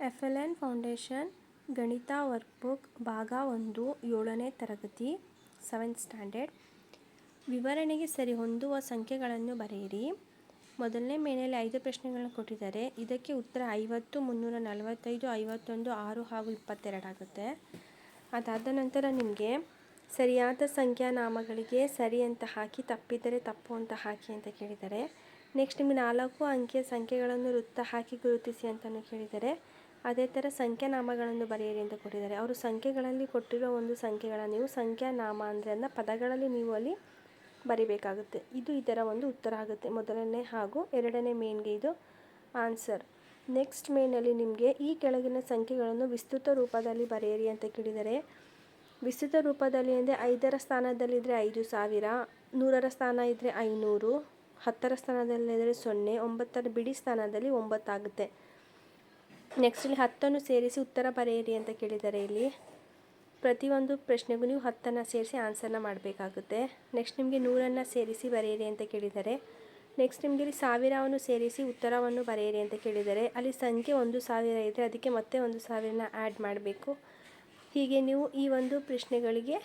FLN foundation ಗಣಿತ workbook ಭಾಗ 1 7ನೇ ತರಗತಿ 7th ಸ್ಟ್ಯಾಂಡರ್ಡ್. ವಿವರಣೆಗೆ ಸರಿ ಹೊಂದುವ ಸಂಖ್ಯೆಗಳನ್ನು ಬರೆಯಿರಿ. ಮೊದಲನೇ ಮೇನಲ್ಲಿ 5 ಪ್ರಶ್ನೆಗಳನ್ನು ಕೊಟ್ಟಿದ್ದಾರೆ. ಇದಕ್ಕೆ ಉತ್ತರ 50, 345, 51, 6 ಹಾಗೂ 22 ಆಗುತ್ತೆ. ಅದಾದ ನಂತರ ನಿಮಗೆ ಸರಿಯಾದ ಸಂಖ್ಯಾನಾಮಗಳಿಗೆ ಸರಿ ಅಂತ ಹಾಕಿ, ತಪ್ಪಿದ್ದರೆ ತಪ್ಪು ಅಂತ ಹಾಕಿ ಅಂತ ಕೇಳಿದ್ದಾರೆ. ನೆಕ್ಸ್ಟ್ ನಿಮಗೆ 4 ಅಂಕಿಯ ಸಂಖ್ಯೆಗಳನ್ನು ವೃತ್ತ ಹಾಕಿ ಗುರುತಿಸಿ ಅಂತಲೂ ಕೇಳಿದ್ದಾರೆ. ಅದೇ ಥರ ಸಂಖ್ಯಾನಾಮಗಳನ್ನು ಬರೆಯಿರಿ ಅಂತ ಕೊಟ್ಟಿದ್ದಾರೆ. ಅವರು ಸಂಖ್ಯೆಗಳಲ್ಲಿ ಕೊಟ್ಟಿರೋ ಒಂದು ಸಂಖ್ಯೆಗಳನ್ನು ನೀವು ಸಂಖ್ಯಾನಾಮ ಅಂದರೆ ಅದನ್ನ ಪದಗಳಲ್ಲಿ ನೀವು ಅಲ್ಲಿ ಬರಿಬೇಕಾಗುತ್ತೆ. ಇದು ಇದರ ಒಂದು ಉತ್ತರ ಆಗುತ್ತೆ. ಮೊದಲನೇ ಹಾಗೂ ಎರಡನೇ ಮೇನ್ಗೆ ಇದು ಆನ್ಸರ್. ನೆಕ್ಸ್ಟ್ ಮೇನಲ್ಲಿ ನಿಮಗೆ ಈ ಕೆಳಗಿನ ಸಂಖ್ಯೆಗಳನ್ನು ವಿಸ್ತೃತ ರೂಪದಲ್ಲಿ ಬರೆಯಿರಿ ಅಂತ ಕೇಳಿದ್ದಾರೆ. ವಿಸ್ತೃತ ರೂಪದಲ್ಲಿ ಅಂದರೆ 5ರ ಸ್ಥಾನದಲ್ಲಿದ್ದರೆ 5,000, 100ರ ಸ್ಥಾನ ಇದ್ದರೆ 500, 10ರ ಸ್ಥಾನದಲ್ಲಿದ್ದರೆ 0, 9ರ ಬಿಡಿ ಸ್ಥಾನದಲ್ಲಿ 9 ಆಗುತ್ತೆ. ನೆಕ್ಸ್ಟ್ ಇಲ್ಲಿ 10 ಸೇರಿಸಿ ಉತ್ತರ ಬರೆಯಿರಿ ಅಂತ ಕೇಳಿದ್ದಾರೆ. ಇಲ್ಲಿ ಪ್ರತಿಯೊಂದು ಪ್ರಶ್ನೆಗೂ ನೀವು 10 ಸೇರಿಸಿ ಆನ್ಸರ್ನ ಮಾಡಬೇಕಾಗುತ್ತೆ. ನೆಕ್ಸ್ಟ್ ನಿಮಗೆ 100 ಸೇರಿಸಿ ಬರೆಯಿರಿ ಅಂತ ಕೇಳಿದ್ದಾರೆ. ನೆಕ್ಸ್ಟ್ ನಿಮಗೆ ಇಲ್ಲಿ 1000ವನ್ನು ಸೇರಿಸಿ ಉತ್ತರವನ್ನು ಬರೆಯಿರಿ ಅಂತ ಕೇಳಿದ್ದಾರೆ. ಅಲ್ಲಿ ಸಂಖ್ಯೆ 1000 ಇದ್ದರೆ ಅದಕ್ಕೆ ಮತ್ತೆ 1000ನ ಆ್ಯಡ್ ಮಾಡಬೇಕು. ಹೀಗೆ ನೀವು ಈ ಒಂದು ಪ್ರಶ್ನೆಗಳಿಗೆ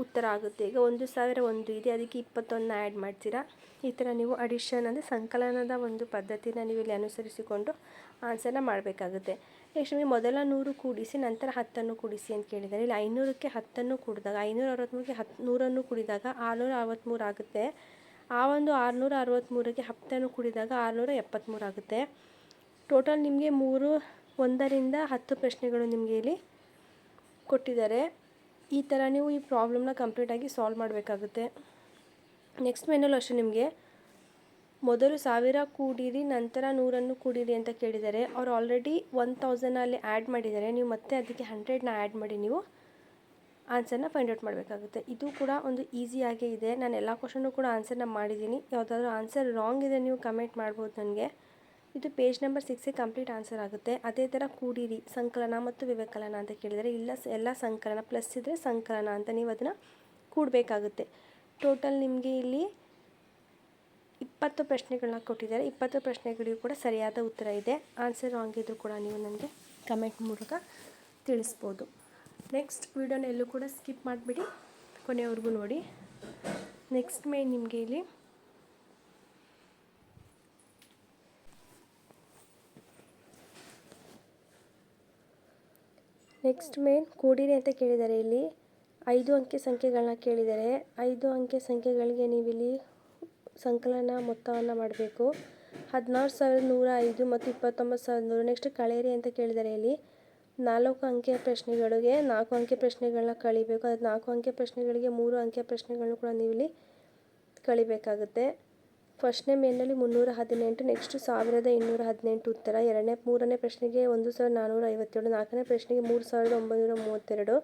ಉತ್ತರ ಆಗುತ್ತೆ. ಈಗ 1001 ಇದೆ, ಅದಕ್ಕೆ 21 ಆ್ಯಡ್ ಮಾಡ್ತೀರಾ. ಈ ಥರ ನೀವು ಅಡಿಷನ್ ಅಂದರೆ ಸಂಕಲನದ ಒಂದು ಪದ್ಧತಿನ ನೀವು ಇಲ್ಲಿ ಅನುಸರಿಸಿಕೊಂಡು ಆನ್ಸರ್ನ ಮಾಡಬೇಕಾಗುತ್ತೆ. ನೆಕ್ಸ್ಟ್ ನಿಮಗೆ ಮೊದಲ 100 ಕೂಡಿಸಿ ನಂತರ 10 ಕೂಡಿಸಿ ಅಂತ ಕೇಳಿದ್ದಾರೆ. ಇಲ್ಲಿ 500ಕ್ಕೆ 10 ಕೂಡಿದಾಗ 563ಕ್ಕೆ 100 ಕೂಡಿದಾಗ 663 ಆಗುತ್ತೆ. ಆ ಒಂದು 663ಕ್ಕೆ 10 ಕೂಡಿದಾಗ 673 ಆಗುತ್ತೆ. ಟೋಟಲ್ ನಿಮಗೆ 1ರಿಂದ 10 ಪ್ರಶ್ನೆಗಳು ನಿಮಗೆ ಇಲ್ಲಿ ಕೊಟ್ಟಿದ್ದಾರೆ. ಈ ಥರ ನೀವು ಈ ಪ್ರಾಬ್ಲಮ್ನ ಕಂಪ್ಲೀಟಾಗಿ ಸಾಲ್ವ್ ಮಾಡಬೇಕಾಗುತ್ತೆ. ನೆಕ್ಸ್ಟ್ ಮೇನಲ್ಲೂ ಅಷ್ಟೇ ನಿಮಗೆ ಮೊದಲು 1000 ಕೂಡಿರಿ ನಂತರ 100 ಕೂಡಿರಿ ಅಂತ ಕೇಳಿದ್ದಾರೆ. ಅವ್ರು ಆಲ್ರೆಡಿ 1000 ಅಲ್ಲಿ ಆ್ಯಡ್ ಮಾಡಿದ್ದಾರೆ. ನೀವು ಮತ್ತೆ ಅದಕ್ಕೆ 100ನ ಆ್ಯಡ್ ಮಾಡಿ ನೀವು ಆನ್ಸರ್ನ ಫೈಂಡ್ ಔಟ್ ಮಾಡಬೇಕಾಗುತ್ತೆ. ಇದು ಕೂಡ ಒಂದು ಈಸಿಯಾಗೇ ಇದೆ. ನಾನು ಎಲ್ಲ ಕ್ವಶನ್ನು ಕೂಡ ಆನ್ಸರ್ನ ಮಾಡಿದ್ದೀನಿ. ಯಾವುದಾದ್ರೂ ಆನ್ಸರ್ ರಾಂಗ್ ಇದೆ ನೀವು ಕಮೆಂಟ್ ಮಾಡ್ಬೋದು ನನಗೆ. ಇದು ಪೇಜ್ ನಂಬರ್ 6 ಕಂಪ್ಲೀಟ್ ಆನ್ಸರ್ ಆಗುತ್ತೆ. ಅದೇ ಥರ ಕೂಡಿರಿ, ಸಂಕಲನ ಮತ್ತು ವ್ಯವಕಲನ ಅಂತ ಕೇಳಿದರೆ ಎಲ್ಲ ಸಂಕಲನ ಪ್ಲಸ್ ಇದ್ದರೆ ಸಂಕಲನ ಅಂತ ನೀವು ಅದನ್ನು ಕೂಡಬೇಕಾಗುತ್ತೆ. ಟೋಟಲ್ ನಿಮಗೆ ಇಲ್ಲಿ 20 ಪ್ರಶ್ನೆಗಳನ್ನ ಕೊಟ್ಟಿದ್ದಾರೆ. 20 ಪ್ರಶ್ನೆಗಳಿಗೂ ಕೂಡ ಸರಿಯಾದ ಉತ್ತರ ಇದೆ. ಆನ್ಸರ್ ರಾಂಗ್ ಇದ್ದರೂ ಕೂಡ ನೀವು ನನಗೆ ಕಮೆಂಟ್ ಮೂಲಕ ತಿಳಿಸ್ಬೋದು. ನೆಕ್ಸ್ಟ್ ವಿಡಿಯೋನ ಎಲ್ಲೂ ಕೂಡ ಸ್ಕಿಪ್ ಮಾಡಿಬಿಡಿ, ಕೊನೆಯವರೆಗೂ ನೋಡಿ. ನೆಕ್ಸ್ಟ್ ಮೇನ್ ನಿಮಗೆ ಇಲ್ಲಿ ಕೂಡಿರಿ ಅಂತ ಕೇಳಿದ್ದಾರೆ. ಇಲ್ಲಿ 5 ಅಂಕೆ ಸಂಖ್ಯೆಗಳನ್ನ ಕೇಳಿದ್ದಾರೆ. 5 ಅಂಕೆ ಸಂಖ್ಯೆಗಳಿಗೆ ನೀವಿಲ್ಲಿ ಸಂಕಲನ ಮೊತ್ತವನ್ನು ಮಾಡಬೇಕು. 16,105 ಮತ್ತು 29,100. ನೆಕ್ಸ್ಟ್ ಕಳೆಯಿರಿ ಅಂತ ಕೇಳಿದ್ದಾರೆ. ಇಲ್ಲಿ 4 ಅಂಕೆಯ ಪ್ರಶ್ನೆಗಳಿಗೆ 4 ಅಂಕೆ ಪ್ರಶ್ನೆಗಳನ್ನ ಕಳಿಬೇಕು. ಅದು 4 ಅಂಕೆ ಪ್ರಶ್ನೆಗಳಿಗೆ 3 ಅಂಕೆಯ ಪ್ರಶ್ನೆಗಳನ್ನು ಕೂಡ ನೀವು ಇಲ್ಲಿ ಕಳಿಬೇಕಾಗುತ್ತೆ. ಫಸ್ಟ್ನೇ ಮೇನಲ್ಲಿ 318, ನೆಕ್ಸ್ಟ್ 1218 ಉತ್ತರ. ಮೂರನೇ ಪ್ರಶ್ನೆಗೆ 1457, 4ನೇ ಪ್ರಶ್ನೆಗೆ 3932.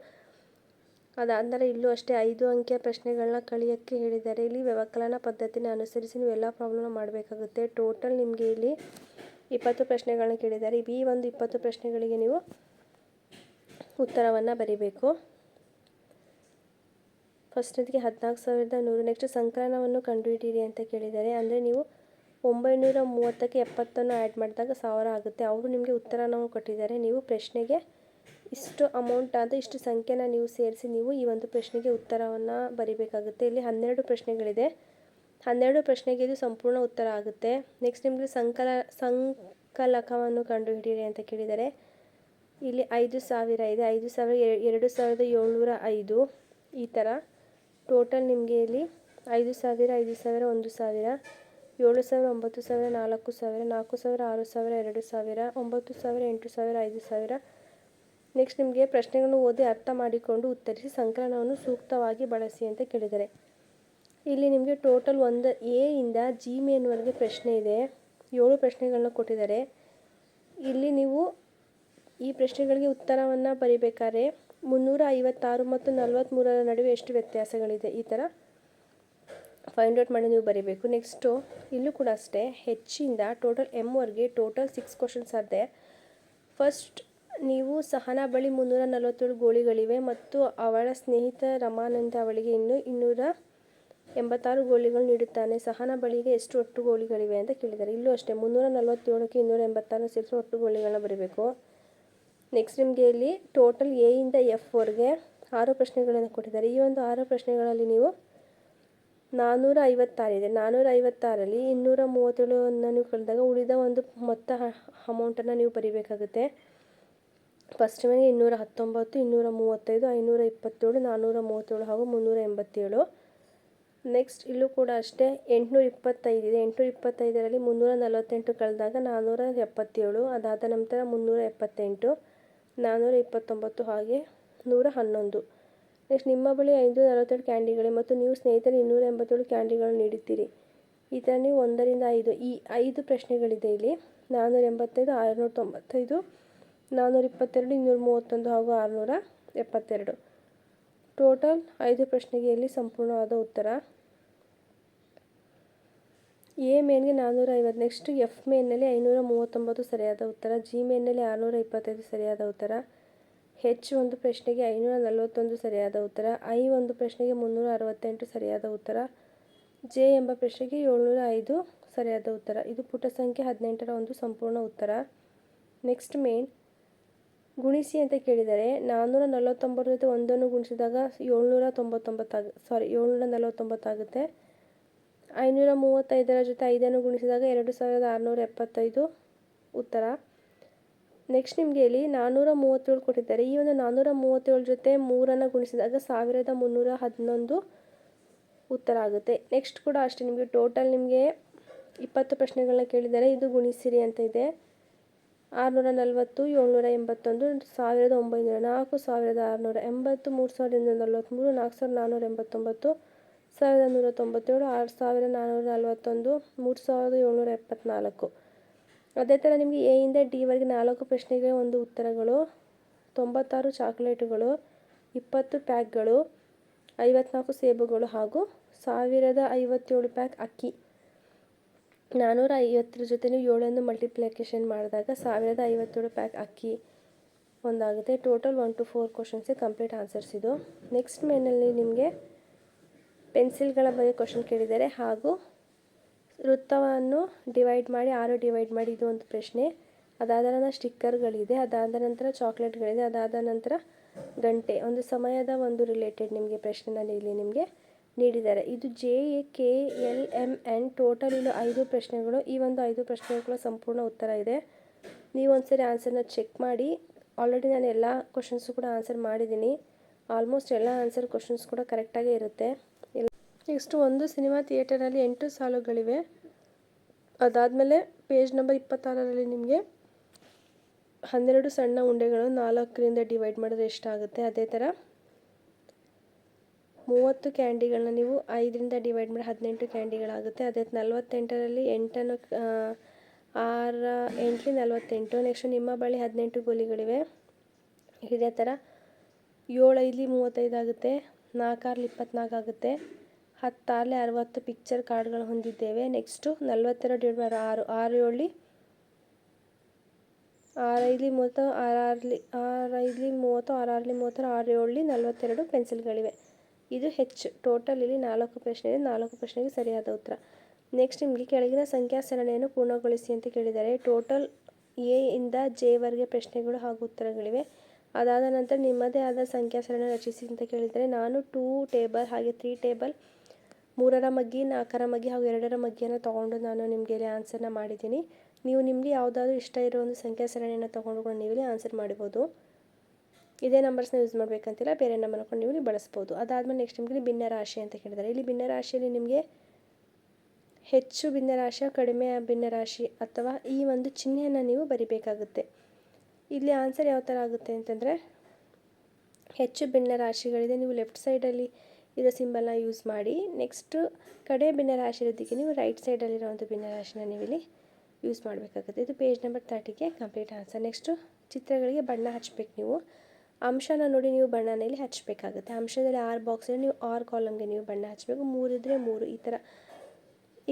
ಅದಾದಮೇಲೆ ಇಲ್ಲೂ ಅಷ್ಟೇ 5 ಅಂಕೆಯ ಪ್ರಶ್ನೆಗಳನ್ನ ಕಳಿಯೋಕ್ಕೆ ಹೇಳಿದ್ದಾರೆ. ಇಲ್ಲಿ ವ್ಯವಕಲನ ಪದ್ಧತಿನ ಅನುಸರಿಸಿ ನೀವು ಎಲ್ಲ ಪ್ರಾಬ್ಲಮ್ನ ಮಾಡಬೇಕಾಗುತ್ತೆ. ಟೋಟಲ್ ನಿಮಗೆ ಇಲ್ಲಿ 20 ಪ್ರಶ್ನೆಗಳನ್ನ ಕೇಳಿದ್ದಾರೆ. ಈ ಒಂದು 20 ಪ್ರಶ್ನೆಗಳಿಗೆ ನೀವು ಉತ್ತರವನ್ನು ಬರೀಬೇಕು. ಫಸ್ಟ್ನೇದಕ್ಕೆ 14,100. ನೆಕ್ಸ್ಟ್ ಸಂಕಲನವನ್ನು ಕಂಡುಹಿಡಿಯಿರಿ ಅಂತ ಕೇಳಿದ್ದಾರೆ. ಅಂದರೆ ನೀವು 930ಕ್ಕೆ 70ನ್ನು ಆ್ಯಡ್ ಮಾಡಿದಾಗ 1000 ಆಗುತ್ತೆ. ಅವರು ನಿಮಗೆ ಉತ್ತರನ ಕೊಟ್ಟಿದ್ದಾರೆ. ನೀವು ಪ್ರಶ್ನೆಗೆ ಇಷ್ಟು ಅಮೌಂಟ್ ಆದ ಇಷ್ಟು ಸಂಖ್ಯೆನ ನೀವು ಸೇರಿಸಿ ನೀವು ಈ ಒಂದು ಪ್ರಶ್ನೆಗೆ ಉತ್ತರವನ್ನು ಬರೀಬೇಕಾಗುತ್ತೆ. ಇಲ್ಲಿ 12 ಪ್ರಶ್ನೆಗಳಿದೆ. 12 ಪ್ರಶ್ನೆಗೆ ಇದು ಸಂಪೂರ್ಣ ಉತ್ತರ ಆಗುತ್ತೆ. ನೆಕ್ಸ್ಟ್ ನಿಮಗೆ ಸಂಕಲಕವನ್ನು ಕಂಡುಹಿಡಿಯಿರಿ ಅಂತ ಕೇಳಿದ್ದಾರೆ. ಇಲ್ಲಿ 5,000 ಇದೆ. 5,000 2,705 ಈ ಥರ. ಟೋಟಲ್ ನಿಮಗೆ ಇಲ್ಲಿ 5,000 5,000 1,000 7,000 9,000 4,000 4,000 6,000 2,000 9,000 8,000 5,000. ನೆಕ್ಸ್ಟ್ ನಿಮಗೆ ಪ್ರಶ್ನೆಗಳನ್ನು ಓದಿ ಅರ್ಥ ಮಾಡಿಕೊಂಡು ಉತ್ತರಿಸಿ ಸಂಕಲನವನ್ನು ಸೂಕ್ತವಾಗಿ ಬಳಸಿ ಅಂತ ಕೇಳಿದ್ದಾರೆ. ಇಲ್ಲಿ ನಿಮಗೆ ಟೋಟಲ್ 1A ಇಂದ G ಮೇನ್ವರೆಗೆ ಪ್ರಶ್ನೆ ಇದೆ. 7 ಪ್ರಶ್ನೆಗಳನ್ನ ಕೊಟ್ಟಿದ್ದಾರೆ. ಇಲ್ಲಿ ನೀವು ಈ ಪ್ರಶ್ನೆಗಳಿಗೆ ಉತ್ತರವನ್ನು ಬರೀಬೇಕಾದ್ರೆ 356 ಮತ್ತು 43ರ ನಡುವೆ ಎಷ್ಟು ವ್ಯತ್ಯಾಸಗಳಿದೆ ಈ ಥರ ಫೈಂಡ್ ಔಟ್ ಮಾಡಿ ನೀವು ಬರೀಬೇಕು. ನೆಕ್ಸ್ಟು ಇಲ್ಲೂ ಕೂಡ ಅಷ್ಟೇ ಹೆಚ್ಚಿಂದ ಟೋಟಲ್ Mವರೆಗೆ ಟೋಟಲ್ 6 ಕ್ವಶನ್ಸ್ ಆದೆ. ಫಸ್ಟ್ ನೀವು ಸಹನಾ ಬಳಿ 347 ಗೋಳಿಗಳಿವೆ ಮತ್ತು ಅವಳ ಸ್ನೇಹಿತ ರಮಾನಂದ ಅವಳಿಗೆ ಇನ್ನೂ 286 ಗೋಳಿಗಳು ನೀಡುತ್ತಾನೆ. ಸಹನಾ ಬಳಿಗೆ ಎಷ್ಟು ಒಟ್ಟು ಗೋಳಿಗಳಿವೆ ಅಂತ ಕೇಳಿದ್ದಾರೆ. ಇಲ್ಲೂ ಅಷ್ಟೇ 347ಕ್ಕೆ 286 ಸೇರಿಸಿ ಒಟ್ಟು ಗೋಳಿಗಳನ್ನ ಬರೀಬೇಕು. ನೆಕ್ಸ್ಟ್ ನಿಮಗೆ ಇಲ್ಲಿ ಟೋಟಲ್ ಎ ಇಂದ ಎಫ್ವರೆಗೆ 6 ಪ್ರಶ್ನೆಗಳನ್ನು ಕೊಟ್ಟಿದ್ದಾರೆ. ಈ ಒಂದು 6 ಪ್ರಶ್ನೆಗಳಲ್ಲಿ ನೀವು 456 ಇದೆ. 456ರಲ್ಲಿ 237 ನೀವು ಕಳೆದಾಗ ಉಳಿದ ಒಂದು ಮೊತ್ತ ಅಮೌಂಟನ್ನು ನೀವು ಬರೀಬೇಕಾಗುತ್ತೆ. ಫಸ್ಟ್ ಮೇಲೆ 219, 235, 527, 437 ಹಾಗೂ 387. ನೆಕ್ಸ್ಟ್ ಇಲ್ಲೂ ಕೂಡ ಅಷ್ಟೇ 825 ಇದೆ. 825ರಲ್ಲಿ 348 ಕಳೆದಾಗ 477, ಅದಾದ ನಂತರ 378, 429 ಹಾಗೆ 111. ನೆಕ್ಸ್ಟ್ ನಿಮ್ಮ ಬಳಿ 542 ಕ್ಯಾಂಡಿಗಳಿವೆ ಮತ್ತು ನೀವು ಸ್ನೇಹಿತರೆ 287 ಕ್ಯಾಂಡಿಗಳನ್ನು ನೀಡುತ್ತೀರಿ. ಈ ಥರ ನೀವು 1 ರಿಂದ 5 ಈ 5 ಪ್ರಶ್ನೆಗಳಿದೆ ಇಲ್ಲಿ. 485, 695, 422, 231 ಹಾಗೂ 672. ಟೋಟಲ್ 5 ಪ್ರಶ್ನೆಗೆ ಇಲ್ಲಿ ಸಂಪೂರ್ಣವಾದ ಉತ್ತರ. ಎ ಮೇನ್ಗೆ 450. ನೆಕ್ಸ್ಟ್ ಎಫ್ ಮೇನ್ನಲ್ಲಿ 539 ಸರಿಯಾದ ಉತ್ತರ. ಜಿ ಮೇನ್ನಲ್ಲಿ 625 ಸರಿಯಾದ ಉತ್ತರ. ಹೆಚ್ ಒಂದು ಪ್ರಶ್ನೆಗೆ 541 ಸರಿಯಾದ ಉತ್ತರ. ಐ ಒಂದು ಪ್ರಶ್ನೆಗೆ 368 ಸರಿಯಾದ ಉತ್ತರ. ಜೆ ಎಂಬ ಪ್ರಶ್ನೆಗೆ 705 ಸರಿಯಾದ ಉತ್ತರ. ಇದು ಪುಟ ಸಂಖ್ಯೆ 18ರ ಒಂದು ಸಂಪೂರ್ಣ ಉತ್ತರ. ನೆಕ್ಸ್ಟ್ ಮೇನ್ ಗುಣಿಸಿ ಅಂತ ಕೇಳಿದರೆ 449 ಜೊತೆ 1 ಗುಣಿಸಿದಾಗ 749 ಆಗುತ್ತೆ. 535ರ ಜೊತೆ 5 ಗುಣಿಸಿದಾಗ 2675 ಉತ್ತರ. ನೆಕ್ಸ್ಟ್ ನಿಮಗೆ ಇಲ್ಲಿ 437 ಕೊಟ್ಟಿದ್ದಾರೆ. ಈ ಒಂದು 437 ಜೊತೆ 3 ಗುಣಿಸಿದಾಗ 1311 ಉತ್ತರ ಆಗುತ್ತೆ. ನೆಕ್ಸ್ಟ್ ಕೂಡ ಅಷ್ಟೇ ನಿಮಗೆ ಟೋಟಲ್ ನಿಮಗೆ 20 ಪ್ರಶ್ನೆಗಳನ್ನ ಕೇಳಿದ್ದಾರೆ. ಇದು ಗುಣಿಸಿರಿ ಅಂತ ಇದೆ. 640, 781, 1900, 4680, 3243, 4489, 1197, 6441, 3774. ಅದೇ ಥರ ನಿಮಗೆ ಎ ಇಂದ ಡಿ ವರೆಗೆ 4 ಪ್ರಶ್ನೆಗೆ ಒಂದು ಉತ್ತರಗಳು, 96 ಚಾಕ್ಲೇಟುಗಳು, 20 ಪ್ಯಾಕ್ಗಳು, 54 ಸೇಬುಗಳು ಹಾಗೂ 1057 ಪ್ಯಾಕ್ ಅಕ್ಕಿ. 450 ಜೊತೆ ನೀವು 7 ಮಲ್ಟಿಪ್ಲಿಕೇಶನ್ ಮಾಡಿದಾಗ 1057 ಪ್ಯಾಕ್ ಅಕ್ಕಿ ಒಂದಾಗುತ್ತೆ. ಟೋಟಲ್ 1 to 4 ಕ್ವಶನ್ಸ್ಗೆ ಕಂಪ್ಲೀಟ್ ಆನ್ಸರ್ಸ್ ಇದು. ನೆಕ್ಸ್ಟ್ ಮೇನಲ್ಲಿ ನಿಮಗೆ ಪೆನ್ಸಿಲ್ಗಳ ಬಗ್ಗೆ ಕ್ವಶನ್ ಕೇಳಿದ್ದಾರೆ ಹಾಗೂ ವೃತ್ತವನ್ನು ಡಿವೈಡ್ ಮಾಡಿ 6 ಡಿವೈಡ್ ಮಾಡಿ ಇದು ಒಂದು ಪ್ರಶ್ನೆ. ಅದಾದ ನಂತರ ಸ್ಟಿಕ್ಕರ್ಗಳಿದೆ, ಅದಾದ ನಂತರ ಚಾಕ್ಲೇಟ್ಗಳಿದೆ, ಅದಾದ ನಂತರ ಗಂಟೆ. ಒಂದು ಸಮಯದ ಒಂದು ರಿಲೇಟೆಡ್ ನಿಮಗೆ ಪ್ರಶ್ನೆನಲ್ಲಿ ಇಲ್ಲಿ ನಿಮಗೆ ನೀಡಿದ್ದಾರೆ. ಇದು JKLMN. ಟೋಟಲ್ ಇಲ್ಲಿ 5 ಪ್ರಶ್ನೆಗಳು. ಈ ಒಂದು 5 ಪ್ರಶ್ನೆಗಳ ಸಂಪೂರ್ಣ ಉತ್ತರ ಇದೆ. ನೀವು ಒಂದ್ಸರಿ ಆನ್ಸರ್ನ ಚೆಕ್ ಮಾಡಿ. ಆಲ್ರೆಡಿ ನಾನು ಎಲ್ಲ ಕ್ವಶನ್ಸು ಕೂಡ ಆನ್ಸರ್ ಮಾಡಿದ್ದೀನಿ. ಆಲ್ಮೋಸ್ಟ್ ಎಲ್ಲ ಆನ್ಸರ್ ಕ್ವಶನ್ಸ್ ಕೂಡ ಕರೆಕ್ಟಾಗೇ ಇರುತ್ತೆ. ನೆಕ್ಸ್ಟ್ ಒಂದು ಸಿನಿಮಾ ಥಿಯೇಟರಲ್ಲಿ 8 ಸಾಲುಗಳಿವೆ. ಅದಾದಮೇಲೆ ಪೇಜ್ ನಂಬರ್ 26ರಲ್ಲಿ ನಿಮಗೆ 12 ಸಣ್ಣ ಉಂಡೆಗಳು 4ರಿಂದ ಡಿವೈಡ್ ಮಾಡಿದ್ರೆ ಎಷ್ಟಾಗುತ್ತೆ. ಅದೇ ಥರ 30 ಕ್ಯಾಂಡಿಗಳನ್ನ ನೀವು 5ರಿಂದ ಡಿವೈಡ್ ಮಾಡಿ 18 ಕ್ಯಾಂಡಿಗಳಾಗುತ್ತೆ. ಅದೇ 48ರಲ್ಲಿ 8 6 48. ನೆಕ್ಸ್ಟ್ ನಿಮ್ಮ ಬಳಿ 18 ಗೋಲಿಗಳಿವೆ. ಇದೇ ಥರ 7 5 35 ಆಗುತ್ತೆ. 4 6 24 ಆಗುತ್ತೆ. 10 6 60 ಪಿಕ್ಚರ್ ಕಾರ್ಡ್ಗಳು ಹೊಂದಿದ್ದೇವೆ. ನೆಕ್ಸ್ಟು 42 ಡಿವೈಡ್ ಮಾಡಿ 6 6 7 6 5 30 6 5 30 6 6 30 6 7 42 ಪೆನ್ಸಿಲ್ಗಳಿವೆ. ಇದು ಹೆಚ್ಚು. ಟೋಟಲ್ ಇಲ್ಲಿ 4 ಪ್ರಶ್ನೆ ಇದೆ. 4 ಪ್ರಶ್ನೆಗೆ ಸರಿಯಾದ ಉತ್ತರ. ನೆಕ್ಸ್ಟ್ ನಿಮಗೆ ಕೆಳಗಿನ ಸಂಖ್ಯಾ ಸರಣಿಯನ್ನು ಪೂರ್ಣಗೊಳಿಸಿ ಅಂತ ಕೇಳಿದ್ದಾರೆ. ಟೋಟಲ್ ಎ ಇಂದ ಜೆ ವರೆಗೆ ಪ್ರಶ್ನೆಗಳು ಹಾಗೂ ಉತ್ತರಗಳಿವೆ. ಅದಾದ ನಂತರ ನಿಮ್ಮದೇ ಆದ ಸಂಖ್ಯಾ ಸರಣಿ ರಚಿಸಿ ಅಂತ ಕೇಳಿದರೆ ನಾನು 2 ಟೇಬಲ್ ಹಾಗೆ 3 ಟೇಬಲ್, 3ರ ಮಗ್ಗಿ, 4ರ ಮಗ್ಗಿ ಹಾಗೂ 2ರ ಮಗ್ಗಿಯನ್ನು ತೊಗೊಂಡು ನಾನು ನಿಮಗೆ ಇಲ್ಲಿ ಆನ್ಸರ್ನ ಮಾಡಿದ್ದೀನಿ. ನೀವು ನಿಮಗೆ ಯಾವುದಾದ್ರೂ ಇಷ್ಟ ಇರೋ ಒಂದು ಸಂಖ್ಯಾ ಸರಣಿಯನ್ನು ತೊಗೊಂಡು ನೀವು ಇಲ್ಲಿ ಆನ್ಸರ್ ಮಾಡ್ಬೋದು. ಇದೇ ನಂಬರ್ಸ್ನ ಯೂಸ್ ಮಾಡಬೇಕಂತಿಲ್ಲ, ಬೇರೆ ನಂಬರ್ ಹಾಕೊಂಡು ನೀವು ಇಲ್ಲಿ ಬಳಸ್ಬೋದು. ಅದಾದಮೇಲೆ ನೆಕ್ಸ್ಟ್ ನಿಮಗೆ ಭಿನ್ನ ರಾಶಿ ಅಂತ ಕೇಳಿದ್ದಾರೆ. ಇಲ್ಲಿ ಭಿನ್ನ ರಾಶಿಯಲ್ಲಿ ನಿಮಗೆ ಹೆಚ್ಚು ಭಿನ್ನ ರಾಶಿ, ಕಡಿಮೆ ಭಿನ್ನ ರಾಶಿ ಅಥವಾ ಈ ಒಂದು ಚಿಹ್ನೆಯನ್ನು ನೀವು ಬರಿಬೇಕಾಗುತ್ತೆ. ಇಲ್ಲಿ ಆನ್ಸರ್ ಯಾವ ಥರ ಆಗುತ್ತೆ ಅಂತಂದರೆ ಹೆಚ್ಚು ಭಿನ್ನ ರಾಶಿಗಳಿದೆ, ನೀವು ಲೆಫ್ಟ್ ಸೈಡಲ್ಲಿ ಇರೋ ಸಿಂಬಲ್ನ ಯೂಸ್ ಮಾಡಿ. ನೆಕ್ಸ್ಟು ಕಡೆ ಭಿನ್ನ ರಾಶಿ ಇರೋದಕ್ಕೆ ನೀವು ರೈಟ್ ಸೈಡಲ್ಲಿರೋವಂಥ ಭಿನ್ನ ರಾಶಿನ ನೀವು ಇಲ್ಲಿ ಯೂಸ್ ಮಾಡಬೇಕಾಗುತ್ತೆ. ಇದು ಪೇಜ್ ನಂಬರ್ 30ಗೆ ಕಂಪ್ಲೀಟ್ ಆನ್ಸರ್. ನೆಕ್ಸ್ಟು ಚಿತ್ರಗಳಿಗೆ ಬಣ್ಣ ಹಚ್ಚಬೇಕು. ನೀವು ಅಂಶನ ನೋಡಿ ನೀವು ಬಣ್ಣನ ಇಲ್ಲಿ ಹಚ್ಚಬೇಕಾಗುತ್ತೆ. ಅಂಶದಲ್ಲಿ 6 ಬಾಕ್ಸಲ್ಲಿ ನೀವು 6 ಕಾಲಮ್ಗೆ ನೀವು ಬಣ್ಣ ಹಚ್ಚಬೇಕು. 3 ಇದ್ದರೆ 3 ಈ ಥರ.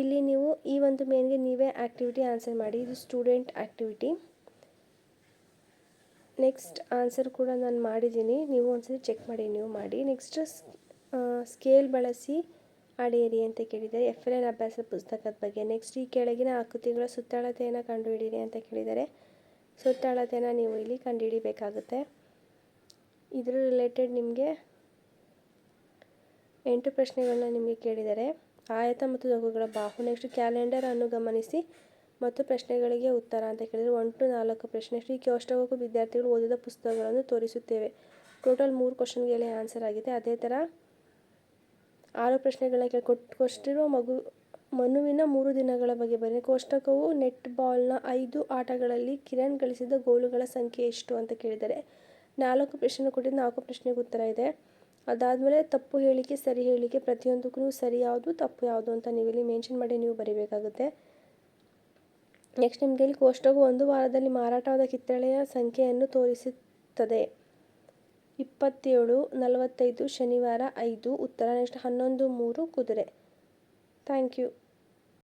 ಇಲ್ಲಿ ನೀವು ಈ ಒಂದು ಮೇನ್ಗೆ ನೀವೇ ಆ್ಯಕ್ಟಿವಿಟಿ ಆನ್ಸರ್ ಮಾಡಿ. ಇದು ಸ್ಟೂಡೆಂಟ್ ಆ್ಯಕ್ಟಿವಿಟಿ. ನೆಕ್ಸ್ಟ್ ಆನ್ಸರ್ ಕೂಡ ನಾನು ಮಾಡಿದ್ದೀನಿ, ನೀವು ಒಂದ್ಸರಿ ಚೆಕ್ ಮಾಡಿ ನೀವು ಮಾಡಿ. ನೆಕ್ಸ್ಟ್ ಸ್ಕೇಲ್ ಬಳಸಿ ಅಳೆಯಿರಿ ಅಂತ ಕೇಳಿದ್ದಾರೆ. FLN ಅಭ್ಯಾಸ ಪುಸ್ತಕದ ಬಗ್ಗೆ. ನೆಕ್ಸ್ಟ್ ಈ ಕೆಳಗಿನ ಆಕೃತಿಗಳ ಸುತ್ತಳತೆಯನ್ನು ಕಂಡುಹಿಡಿಯಿರಿ ಅಂತ ಕೇಳಿದ್ದಾರೆ. ಸುತ್ತ ಅಳತೆಯನ್ನು ನೀವು ಇಲ್ಲಿ ಕಂಡುಹಿಡಿಬೇಕಾಗುತ್ತೆ. ಇದರ ರಿಲೇಟೆಡ್ ನಿಮಗೆ 8 ಪ್ರಶ್ನೆಗಳನ್ನ ನಿಮಗೆ ಕೇಳಿದ್ದಾರೆ. ಆಯತ ಮತ್ತು ಲಘುಗಳ ಬಾಹು. ನೆಕ್ಸ್ಟ್ ಕ್ಯಾಲೆಂಡರನ್ನು ಗಮನಿಸಿ ಮತ್ತು ಪ್ರಶ್ನೆಗಳಿಗೆ ಉತ್ತರ ಅಂತ ಕೇಳಿದರೆ 1 to 4 ಪ್ರಶ್ನೆ. ಈ ಕೋಷ್ಟಕಕ್ಕೂ ವಿದ್ಯಾರ್ಥಿಗಳು ಓದಿದ ಪುಸ್ತಕಗಳನ್ನು ತೋರಿಸುತ್ತೇವೆ. ಟೋಟಲ್ 3 ಕ್ವಶನ್ಗೆ ಆನ್ಸರ್ ಆಗಿದೆ. ಅದೇ ಥರ 6 ಪ್ರಶ್ನೆಗಳನ್ನ ಕೊಟ್ಟಿರೋ ಮನುವಿನ 3 ದಿನಗಳ ಬಗ್ಗೆ ಬರೆಯಿರಿ. ಕೋಷ್ಟಕವು ನೆಟ್ ಬಾಲ್ನ 5 ಆಟಗಳಲ್ಲಿ ಕಿರಣ್ ಗಳಿಸಿದ ಗೋಲುಗಳ ಸಂಖ್ಯೆ ಎಷ್ಟು ಅಂತ ಕೇಳಿದ್ದಾರೆ. 4 ಪ್ರಶ್ನೆ ಕೊಟ್ಟಿದ್ದು 4 ಪ್ರಶ್ನೆಗೆ ಉತ್ತರ ಇದೆ. ಅದಾದಮೇಲೆ ತಪ್ಪು ಹೇಳಿಕೆ, ಸರಿ ಹೇಳಿಕೆ, ಪ್ರತಿಯೊಂದಕ್ಕೂ ಸರಿ ಯಾವುದು, ತಪ್ಪು ಯಾವುದು ಅಂತ ನೀವು ಇಲ್ಲಿ ಮೆನ್ಷನ್ ಮಾಡಿ ನೀವು ಬರೀಬೇಕಾಗುತ್ತೆ. ನೆಕ್ಸ್ಟ್ ನಿಮಗೆ ಇಲ್ಲಿ ಕೋಷ್ಟಕವು 1 ವಾರದಲ್ಲಿ ಮಾರಾಟವಾದ ಕಿತ್ತಳೆಯ ಸಂಖ್ಯೆಯನ್ನು ತೋರಿಸುತ್ತದೆ. 27, 45, ಶನಿವಾರ 5 ಉತ್ತರ. ನೆಕ್ಸ್ಟ್ 11, 3 ಕುದುರೆ. Thank you.